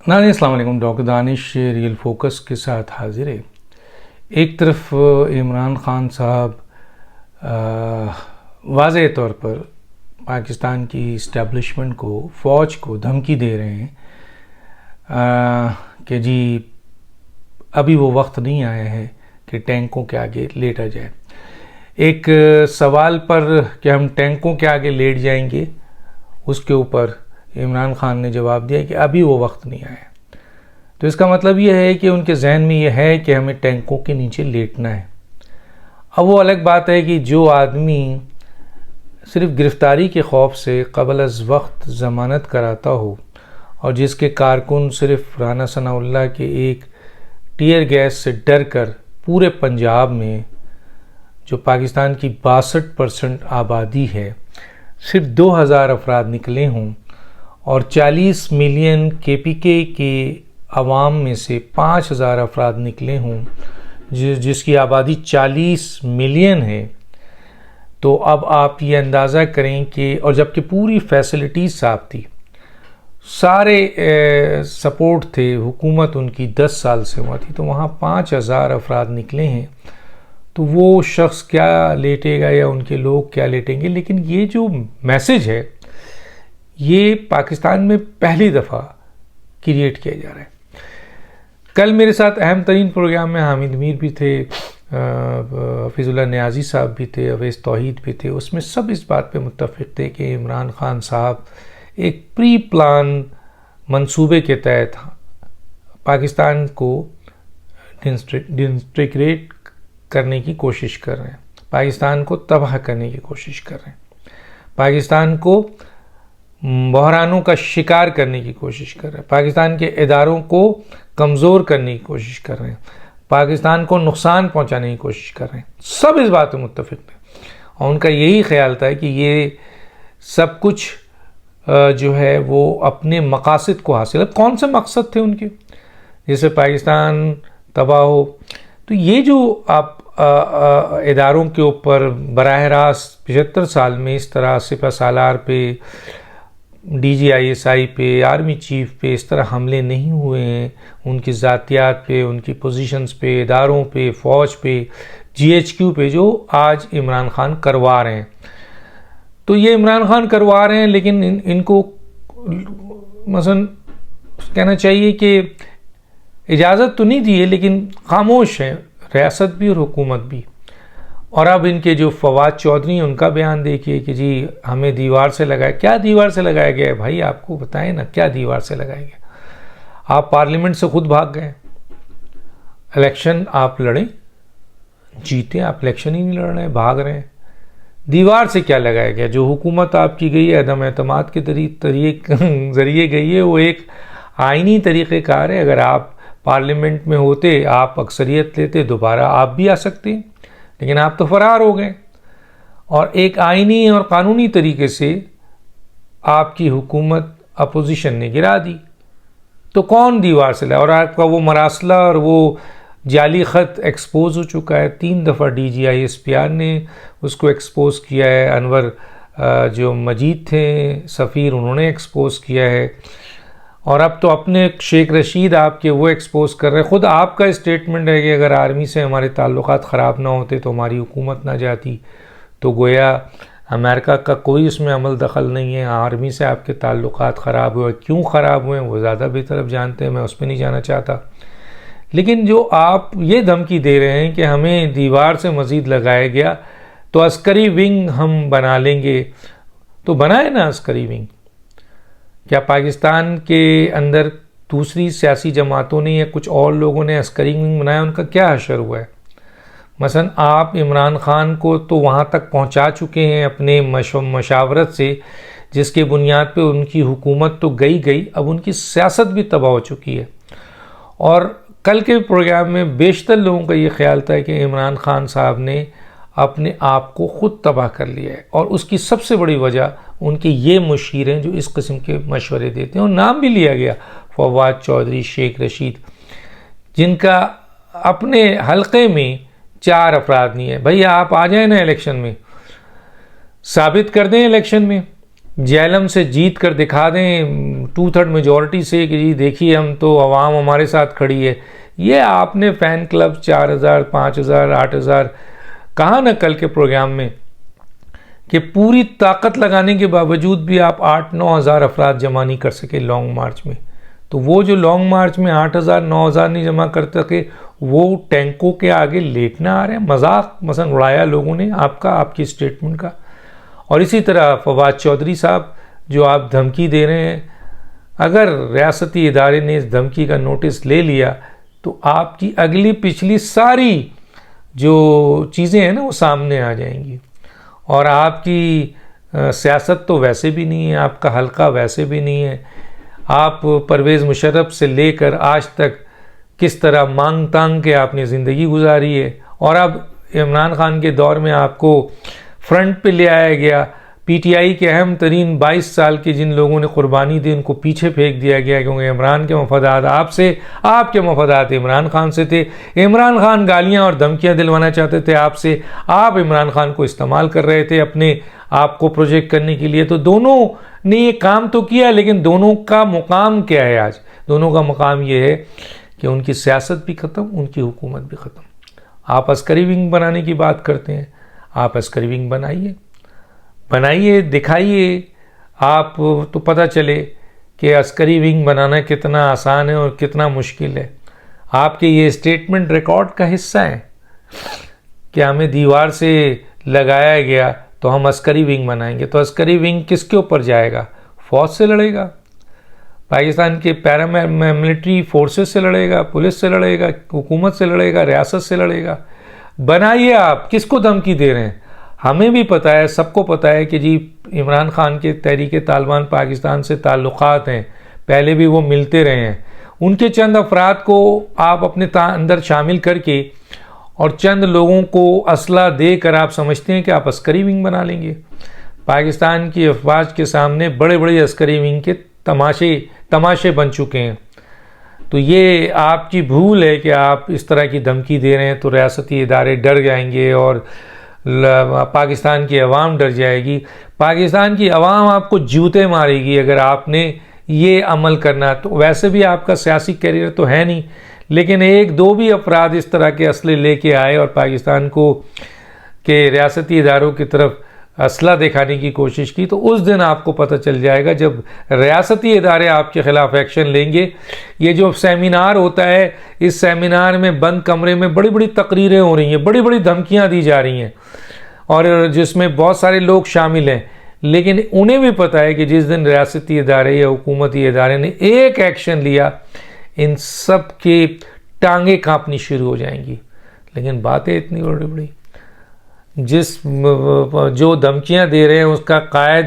ناظرین السلام علیکم، ڈاکٹر دانش ریئل فوکس کے ساتھ حاضر ہے۔ ایک طرف عمران خان صاحب واضح طور پر پاکستان کی اسٹیبلشمنٹ کو، فوج کو دھمکی دے رہے ہیں کہ جی ابھی وہ وقت نہیں آیا ہے کہ ٹینکوں کے آگے لیٹا جائے۔ ایک سوال پر کہ ہم ٹینکوں کے آگے لیٹ جائیں گے، اس کے اوپر عمران خان نے جواب دیا کہ ابھی وہ وقت نہیں آیا۔ تو اس کا مطلب یہ ہے کہ ان کے ذہن میں یہ ہے کہ ہمیں ٹینکوں کے نیچے لیٹنا ہے۔ اب وہ الگ بات ہے کہ جو آدمی صرف گرفتاری کے خوف سے قبل از وقت ضمانت کراتا ہو اور جس کے کارکن صرف رانا ثناء اللہ کے ایک ٹیئر گیس سے ڈر کر پورے پنجاب میں جو پاکستان کی 62% آبادی ہے صرف 2000 افراد نکلے ہوں اور 40 ملین KPK کے عوام میں سے 5000 افراد نکلے ہوں جس کی آبادی 40 ملین ہے، تو اب آپ یہ اندازہ کریں کہ اور جبکہ پوری فیسلٹیز صاف تھی، سارے سپورٹ تھے، حکومت ان کی 10 سال سے ہوا تھی، تو وہاں 5000 افراد نکلے ہیں، تو وہ شخص کیا لیٹے گا یا ان کے لوگ کیا لیٹیں گے؟ لیکن یہ جو میسج ہے یہ پاکستان میں پہلی دفعہ کریٹ کیا جا رہا ہے۔ کل میرے ساتھ اہم ترین پروگرام میں حامد میر بھی تھے، حفیظ اللہ نیازی صاحب بھی تھے، اویس توحید بھی تھے۔ اس میں سب اس بات پہ متفق تھے کہ عمران خان صاحب ایک پری پلان منصوبے کے تحت پاکستان کو ڈسنٹیگریٹ کرنے کی کوشش کر رہے ہیں، پاکستان کو تباہ کرنے کی کوشش کر رہے ہیں، پاکستان کو بحرانوں کا شکار کرنے کی کوشش کر رہے ہیں، پاکستان کے اداروں کو کمزور کرنے کی کوشش کر رہے ہیں، پاکستان کو نقصان پہنچانے کی کوشش کر رہے ہیں۔ سب اس بات میں متفق تھے اور ان کا یہی خیال تھا کہ یہ سب کچھ جو ہے وہ اپنے مقاصد کو حاصل ہے۔ کون سے مقصد تھے ان کے؟ جیسے پاکستان تباہ ہو، تو یہ جو آپ اداروں کے اوپر براہ راست 75 سال میں اس طرح سپہ سالار پہ، DGISI پہ، آرمی چیف پہ اس طرح حملے نہیں ہوئے ہیں، ان کی ذاتیات پہ، ان کی پوزیشنز پہ، اداروں پہ، فوج پہ، GHQ پہ جو آج عمران خان کروا رہے ہیں، تو یہ عمران خان کروا رہے ہیں، لیکن ان کو مثلا کہنا چاہیے کہ اجازت تو نہیں دی ہے لیکن خاموش ہیں ریاست بھی اور حکومت بھی۔ اور اب ان کے جو فواد چودھری ہیں ان کا بیان دیکھیے کہ جی ہمیں دیوار سے لگایا۔ کیا دیوار سے لگایا گیا ہے بھائی؟ آپ کو بتائیں نا، کیا دیوار سے لگایا گیا؟ آپ پارلیمنٹ سے خود بھاگ گئے، الیکشن آپ لڑیں جیتے، آپ الیکشن ہی نہیں لڑ رہے ہیں، بھاگ رہے ہیں۔ دیوار سے کیا لگایا گیا؟ جو حکومت آپ کی گئی ہے عدم اعتماد کے ذریعے گئی ہے، وہ ایک آئینی طریقہ کار ہے۔ اگر آپ پارلیمنٹ میں ہوتے، آپ اکثریت لیتے، دوبارہ آپ بھی آ سکتے ہیں، لیکن آپ تو فرار ہو گئے، اور ایک آئینی اور قانونی طریقے سے آپ کی حکومت اپوزیشن نے گرا دی۔ تو کون دیوار سے لائے؟ اور آپ کا وہ مراسلہ اور وہ جعلی خط ایکسپوز ہو چکا ہے، 3 دفعہ DGISPR نے اس کو ایکسپوز کیا ہے، انور جو مجید تھے سفیر انہوں نے ایکسپوز کیا ہے، اور اب تو اپنے شیخ رشید آپ کے وہ ایکسپوز کر رہے ہیں۔ خود آپ کا اسٹیٹمنٹ ہے کہ اگر آرمی سے ہمارے تعلقات خراب نہ ہوتے تو ہماری حکومت نہ جاتی، تو گویا امریکہ کا کوئی اس میں عمل دخل نہیں ہے، آرمی سے آپ کے تعلقات خراب ہوئے، کیوں خراب ہوئے وہ زیادہ بہتر اب جانتے ہیں، میں اس پہ نہیں جانا چاہتا۔ لیکن جو آپ یہ دھمکی دے رہے ہیں کہ ہمیں دیوار سے مزید لگایا گیا تو عسکری ونگ ہم بنا لیں گے، تو بنائے نا عسکری ونگ۔ کیا پاکستان کے اندر دوسری سیاسی جماعتوں نے یا کچھ اور لوگوں نے عسکری ونگ بنایا؟ ان کا کیا حشر ہوا ہے؟ مثلا آپ عمران خان کو تو وہاں تک پہنچا چکے ہیں اپنے مشاورت سے، جس کے بنیاد پہ ان کی حکومت تو گئی، اب ان کی سیاست بھی تباہ ہو چکی ہے۔ اور کل کے پروگرام میں بیشتر لوگوں کا یہ خیال تھا کہ عمران خان صاحب نے اپنے آپ کو خود تباہ کر لیا ہے، اور اس کی سب سے بڑی وجہ ان کے یہ مشیر ہیں جو اس قسم کے مشورے دیتے ہیں، اور نام بھی لیا گیا فواد چودھری، شیخ رشید، جن کا اپنے حلقے میں 4 افراد نہیں ہے۔ بھئی آپ آ جائیں نا الیکشن میں، ثابت کر دیں الیکشن میں جہلم سے جیت کر دکھا دیں 2/3 میجورٹی سے کہ جی دیکھیے ہم تو عوام ہمارے ساتھ کھڑی ہے. یہ آپ نے فین کلب 4,000 5,000 8,000 کہا نا کل کے پروگرام میں کہ پوری طاقت لگانے کے باوجود بھی آپ 8-9 ہزار افراد جمع نہیں کر سکے لانگ مارچ میں. تو وہ جو لانگ مارچ میں 8,000 9,000 نہیں جمع کر سکے وہ ٹینکوں کے آگے لیٹنا آ رہے ہیں. مذاق مثلا اڑایا لوگوں نے آپ کی اسٹیٹمنٹ کا. اور اسی طرح فواد چودھری صاحب جو آپ دھمکی دے رہے ہیں، اگر ریاستی ادارے نے اس دھمکی کا نوٹس لے لیا تو آپ کی اگلی پچھلی ساری جو چیزیں ہیں نا وہ سامنے آ جائیں گی. اور آپ کی سیاست تو ویسے بھی نہیں ہے، آپ کا حلقہ ویسے بھی نہیں ہے. آپ پرویز مشرف سے لے کر آج تک کس طرح مانگ تانگ کے آپ نے زندگی گزاری ہے، اور اب عمران خان کے دور میں آپ کو فرنٹ پہ لے آیا گیا. پی ٹی آئی کے اہم ترین 22 سال کے جن لوگوں نے قربانی دی ان کو پیچھے پھینک دیا گیا، کیونکہ عمران کے مفادات آپ سے، آپ کے مفادات عمران خان سے تھے. عمران خان گالیاں اور دھمکیاں دلوانا چاہتے تھے آپ سے، آپ عمران خان کو استعمال کر رہے تھے اپنے آپ کو پروجیکٹ کرنے کے لیے. تو دونوں نے یہ کام تو کیا، لیکن دونوں کا مقام کیا ہے آج؟ دونوں کا مقام یہ ہے کہ ان کی سیاست بھی ختم، ان کی حکومت بھی ختم. آپ عسکری ونگ بنانے کی بات کرتے ہیں، آپ عسکری ونگ بنائیے دکھائیے. آپ تو پتہ چلے کہ عسکری ونگ بنانا کتنا آسان ہے اور کتنا مشکل ہے. آپ کے یہ اسٹیٹمنٹ ریکارڈ کا حصہ ہے کہ ہمیں دیوار سے لگایا گیا تو ہم عسکری ونگ بنائیں گے. تو عسکری ونگ کس کے اوپر جائے گا؟ فوج سے لڑے گا، پاکستان کے پیراملٹری فورسز سے لڑے گا، پولیس سے لڑے گا، حکومت سے لڑے گا، ریاست سے لڑے گا. بنائیے. آپ کس کو دھمکی دے رہے ہیں؟ ہمیں بھی پتہ ہے، سب کو پتہ ہے کہ جی عمران خان کے تحریک طالبان پاکستان سے تعلقات ہیں، پہلے بھی وہ ملتے رہے ہیں. ان کے چند افراد کو آپ اپنے اندر شامل کر کے اور چند لوگوں کو اسلحہ دے کر آپ سمجھتے ہیں کہ آپ عسکری ونگ بنا لیں گے. پاکستان کی افواج کے سامنے بڑے بڑے عسکری ونگ کے تماشے بن چکے ہیں. تو یہ آپ کی بھول ہے کہ آپ اس طرح کی دھمکی دے رہے ہیں تو ریاستی ادارے ڈر جائیں گے اور پاکستان کی عوام ڈر جائے گی. پاکستان کی عوام آپ کو جوتے مارے گی اگر آپ نے یہ عمل کرنا. تو ویسے بھی آپ کا سیاسی کیریئر تو ہے نہیں، لیکن ایک دو بھی افراد اس طرح کے اسلحے لے کے آئے اور پاکستان کو کہ ریاستی اداروں کی طرف اسلحہ دکھانے کی کوشش کی، تو اس دن آپ کو پتہ چل جائے گا جب ریاستی ادارے آپ کے خلاف ایکشن لیں گے. یہ جو سیمینار ہوتا ہے، اس سیمینار میں بند کمرے میں بڑی بڑی تقریریں ہو رہی ہیں، بڑی بڑی دھمکیاں دی جا رہی ہیں، اور جس میں بہت سارے لوگ شامل ہیں. لیکن انہیں بھی پتہ ہے کہ جس دن ریاستی ادارے یا حکومتی ادارے نے ایک ایکشن لیا، ان سب کی ٹانگیں کانپنی شروع ہو جائیں گی. لیکن باتیں اتنی بڑی بڑی، جو دھمکیاں دے رہے ہیں اس کا قائد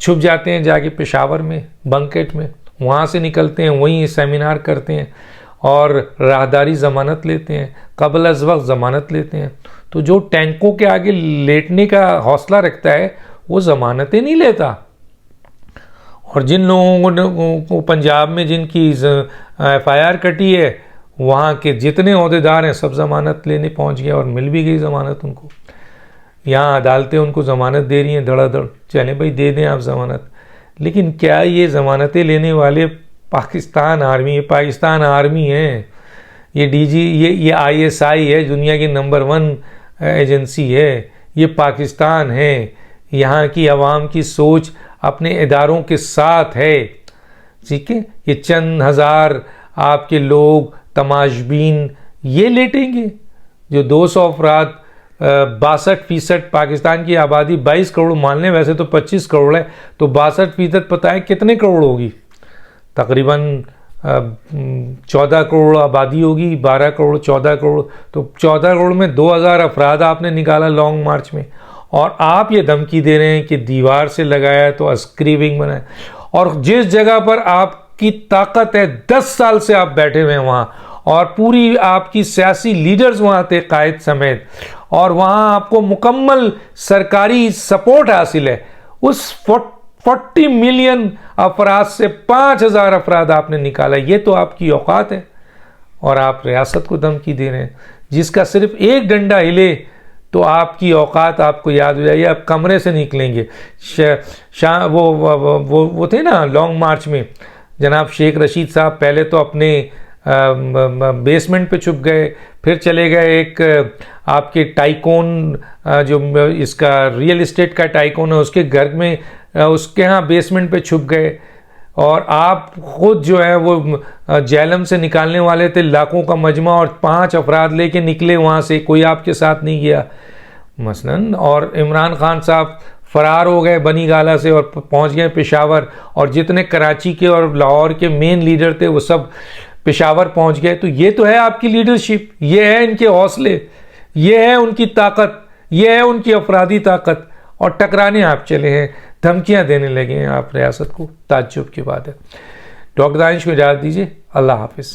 چھپ جاتے ہیں جا کے پشاور میں بنکٹ میں، وہاں سے نکلتے ہیں وہیں سیمینار کرتے ہیں اور راہداری ضمانت لیتے ہیں، قبل از وقت ضمانت لیتے ہیں. تو جو ٹینکوں کے آگے لیٹنے کا حوصلہ رکھتا ہے وہ ضمانتیں نہیں لیتا. اور جن لوگوں کو پنجاب میں جن کی ایف آئی آر کٹی ہے، وہاں کے جتنے عہدیدار ہیں سب ضمانت لینے پہنچ گئے اور مل بھی گئی ضمانت ان کو. یہاں عدالتیں ان کو ضمانت دے رہی ہیں دھڑا دھڑ، چلیں بھائی دے دیں آپ ضمانت. لیکن کیا یہ ضمانتیں لینے والے پاکستان آرمی ہے؟ یہ ڈی جی یہ آئی ایس آئی ہے، دنیا کی نمبر 1 ایجنسی ہے. یہ پاکستان ہے، یہاں کی عوام کی سوچ اپنے اداروں کے ساتھ ہے. ٹھیک ہے، یہ چند ہزار آپ کے لوگ تماشبین یہ لیٹیں گے جو 200 افراد 62% پاکستان کی آبادی 22 کروڑ مان لیں، ویسے تو 25 کروڑ ہے، تو 62% پتہ ہے کتنے کروڑ ہوگی؟ تقریباً 14 کروڑ آبادی ہوگی، 12 کروڑ 14 کروڑ، تو 14 کروڑ میں 2000 افراد آپ نے نکالا لانگ مارچ میں. اور آپ یہ دھمکی دے رہے ہیں کہ دیوار سے لگایا تو عسکری ونگ بنائے. اور جس جگہ پر آپ کی طاقت ہے، 10 سال سے آپ بیٹھے ہوئے ہیں وہاں، اور پوری آپ کی سیاسی لیڈرز وہاں تھے قائد سمیت، اور وہاں آپ کو مکمل سرکاری سپورٹ حاصل ہے. اس 40 ملین افراد سے 5000 افراد آپ نے نکالا. یہ تو آپ کی اوقات ہے، اور آپ ریاست کو دھمکی دے رہے ہیں جس کا صرف ایک ڈنڈا ہلے تو آپ کی اوقات آپ کو یاد ہو جائے، آپ کمرے سے نکلیں گے. وہ تھے نا لانگ مارچ میں جناب شیخ رشید صاحب، پہلے تو اپنے بیسمنٹ پہ چھپ گئے، پھر چلے گئے ایک آپ کے ٹائکون جو اس کا ریئل اسٹیٹ کا ٹائکون ہے اس کے گھر میں، اس کے ہاں بیسمنٹ پہ چھپ گئے. اور آپ خود جو ہے وہ جہلم سے نکالنے والے تھے، لاکھوں کا مجمع اور 5 افراد لے کے نکلے وہاں سے، کوئی آپ کے ساتھ نہیں گیا مثلاً. اور عمران خان صاحب فرار ہو گئے بنی گالہ سے اور پہنچ گئے پشاور، اور جتنے کراچی کے اور لاہور کے مین لیڈر تھے وہ سب پشاور پہنچ گئے. تو یہ تو ہے آپ کی لیڈرشپ، یہ ہے ان کے حوصلے، یہ ہے ان کی طاقت، یہ ہے ان کی افرادی طاقت. اور ٹکرانے آپ چلے ہیں، دھمکیاں دینے لگے ہیں آپ ریاست کو، تعجب کی بات ہے. ڈاکٹر دانش کو اجازت دیجیے، اللہ حافظ.